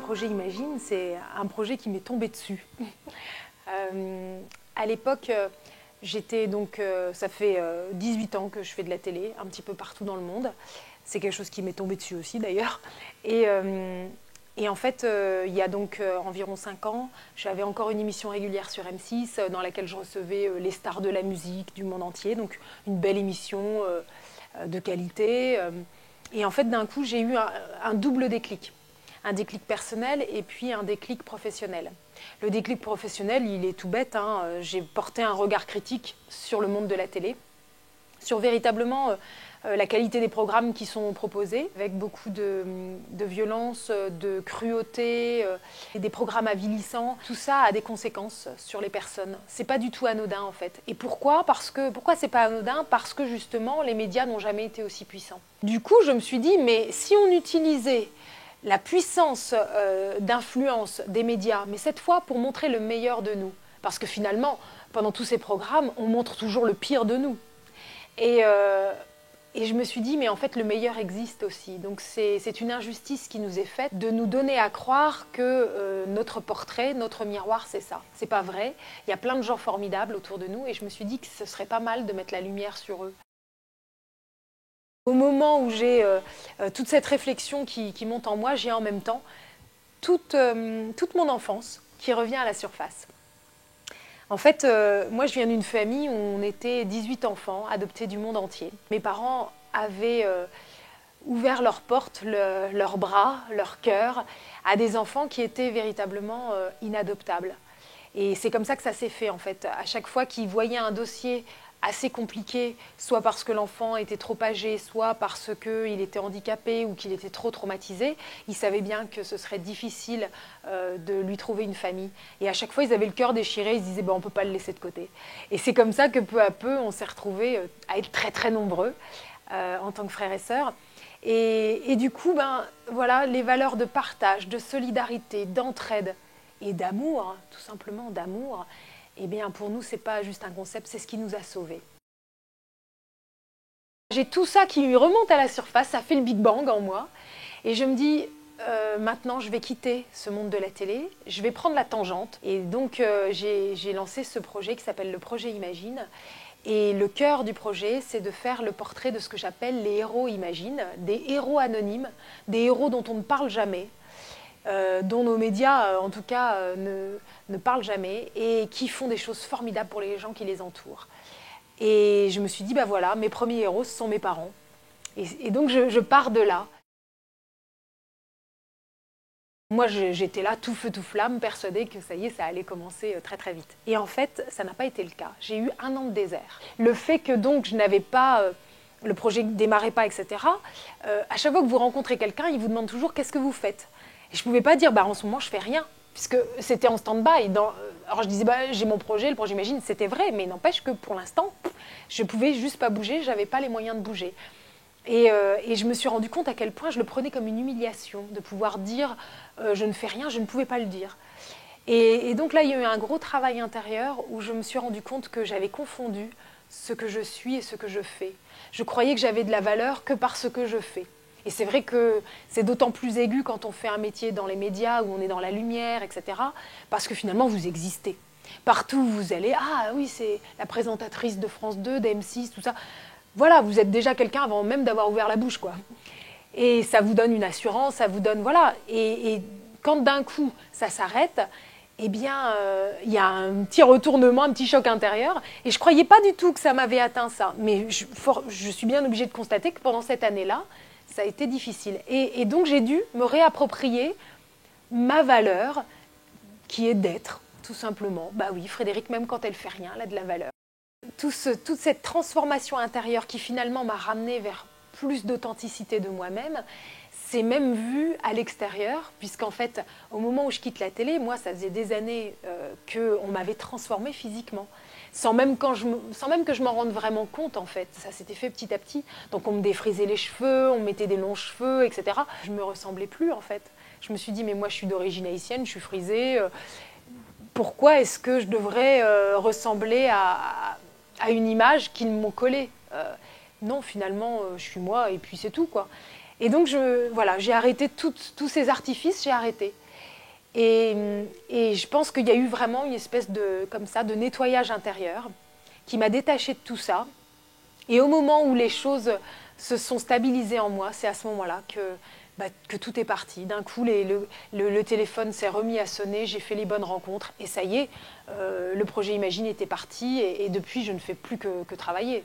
projet Imagine, c'est un projet qui m'est tombé dessus. À l'époque, ça fait 18 ans que je fais de la télé, un petit peu partout dans le monde. C'est quelque chose qui m'est tombé dessus aussi d'ailleurs. Et en fait, il y a donc environ 5 ans, j'avais encore une émission régulière sur M6 dans laquelle je recevais les stars de la musique du monde entier. Donc une belle émission de qualité. Et en fait, d'un coup, j'ai eu un double déclic. Un déclic personnel et puis un déclic professionnel. Le déclic professionnel, il est tout bête, hein. J'ai porté un regard critique sur le monde de la télé, sur véritablement la qualité des programmes qui sont proposés, avec beaucoup de violence, de cruauté, et des programmes avilissants. Tout ça a des conséquences sur les personnes. C'est pas du tout anodin en fait. Et pourquoi ? Pourquoi c'est pas anodin ? Parce que justement, les médias n'ont jamais été aussi puissants. Du coup, je me suis dit, mais si on utilisait la puissance d'influence des médias, mais cette fois pour montrer le meilleur de nous. Parce que finalement, pendant tous ces programmes, on montre toujours le pire de nous. Et je me suis dit, mais en fait, le meilleur existe aussi. Donc c'est une injustice qui nous est faite de nous donner à croire que notre portrait, notre miroir, c'est ça. C'est pas vrai. Il y a plein de gens formidables autour de nous et je me suis dit que ce serait pas mal de mettre la lumière sur eux. Au moment où j'ai toute cette réflexion qui monte en moi, j'ai en même temps toute mon enfance qui revient à la surface. En fait, moi je viens d'une famille où on était 18 enfants adoptés du monde entier. Mes parents avaient ouvert leurs portes, leurs bras, leur cœur à des enfants qui étaient véritablement inadoptables. Et c'est comme ça que ça s'est fait en fait. À chaque fois qu'ils voyaient un dossier assez compliqué, soit parce que l'enfant était trop âgé, soit parce qu'il était handicapé ou qu'il était trop traumatisé, ils savaient bien que ce serait difficile de lui trouver une famille. Et à chaque fois, ils avaient le cœur déchiré, ils se disaient on ne peut pas le laisser de côté. Et c'est comme ça que peu à peu, on s'est retrouvés à être très très nombreux en tant que frères et sœurs. Et du coup, voilà, les valeurs de partage, de solidarité, d'entraide et d'amour, tout simplement d'amour, eh bien pour nous, ce n'est pas juste un concept, c'est ce qui nous a sauvés. J'ai tout ça qui remonte à la surface, ça fait le Big Bang en moi. Et je me dis, maintenant je vais quitter ce monde de la télé, je vais prendre la tangente. Et donc j'ai lancé ce projet qui s'appelle le projet Imagine. Et le cœur du projet, c'est de faire le portrait de ce que j'appelle les héros Imagine, des héros anonymes, des héros dont on ne parle jamais. Dont nos médias, en tout cas, ne parlent jamais et qui font des choses formidables pour les gens qui les entourent. Et je me suis dit, voilà, mes premiers héros, ce sont mes parents. Et donc, je pars de là. Moi, j'étais là, tout feu, tout flamme, persuadée que ça y est, ça allait commencer très, très vite. Et en fait, ça n'a pas été le cas. J'ai eu 1 an de désert. Le fait que donc je n'avais pas... le projet ne démarrait pas, etc. À chaque fois que vous rencontrez quelqu'un, il vous demande toujours « qu'est-ce que vous faites ?» Et je ne pouvais pas dire en ce moment je fais rien, puisque c'était en stand-by. Alors je disais j'ai mon projet, le projet Imagine, c'était vrai, mais n'empêche que pour l'instant, je ne pouvais juste pas bouger, je n'avais pas les moyens de bouger. Et je me suis rendu compte à quel point je le prenais comme une humiliation, de pouvoir dire je ne fais rien, je ne pouvais pas le dire. Et donc là, il y a eu un gros travail intérieur où je me suis rendu compte que j'avais confondu ce que je suis et ce que je fais. Je croyais que j'avais de la valeur que par ce que je fais. Et c'est vrai que c'est d'autant plus aigu quand on fait un métier dans les médias, où on est dans la lumière, etc. Parce que finalement, vous existez. Partout où vous allez, ah oui, c'est la présentatrice de France 2, d'M6, tout ça. Voilà, vous êtes déjà quelqu'un avant même d'avoir ouvert la bouche, quoi. Et ça vous donne une assurance, ça vous donne, voilà. Et quand d'un coup, ça s'arrête, eh bien, il y a un petit retournement, un petit choc intérieur. Et je ne croyais pas du tout que ça m'avait atteint ça. Mais je suis bien obligée de constater que pendant cette année-là, ça a été difficile. Et donc, j'ai dû me réapproprier ma valeur, qui est d'être, tout simplement. Oui, Frédérique, même quand elle ne fait rien, elle a de la valeur. Toute cette transformation intérieure qui finalement m'a ramenée vers plus d'authenticité de moi-même, c'est même vu à l'extérieur, puisqu'en fait, au moment où je quitte la télé, moi, ça faisait des années qu'on m'avait transformée physiquement. Sans même que je m'en rende vraiment compte, en fait. Ça s'était fait petit à petit. Donc, on me défrisait les cheveux, on me mettait des longs cheveux, etc. Je ne me ressemblais plus, en fait. Je me suis dit, mais moi, je suis d'origine haïtienne, je suis frisée. Pourquoi est-ce que je devrais ressembler à une image qu'ils m'ont collée Non, finalement, je suis moi, et puis c'est tout, quoi. Et donc, voilà, j'ai arrêté tous ces artifices, j'ai arrêté. Et je pense qu'il y a eu vraiment une espèce de, comme ça, de nettoyage intérieur qui m'a détachée de tout ça. Et au moment où les choses se sont stabilisées en moi, c'est à ce moment-là que tout est parti. D'un coup, le téléphone s'est remis à sonner, j'ai fait les bonnes rencontres et ça y est, le projet Imagine était parti et depuis, je ne fais plus que travailler.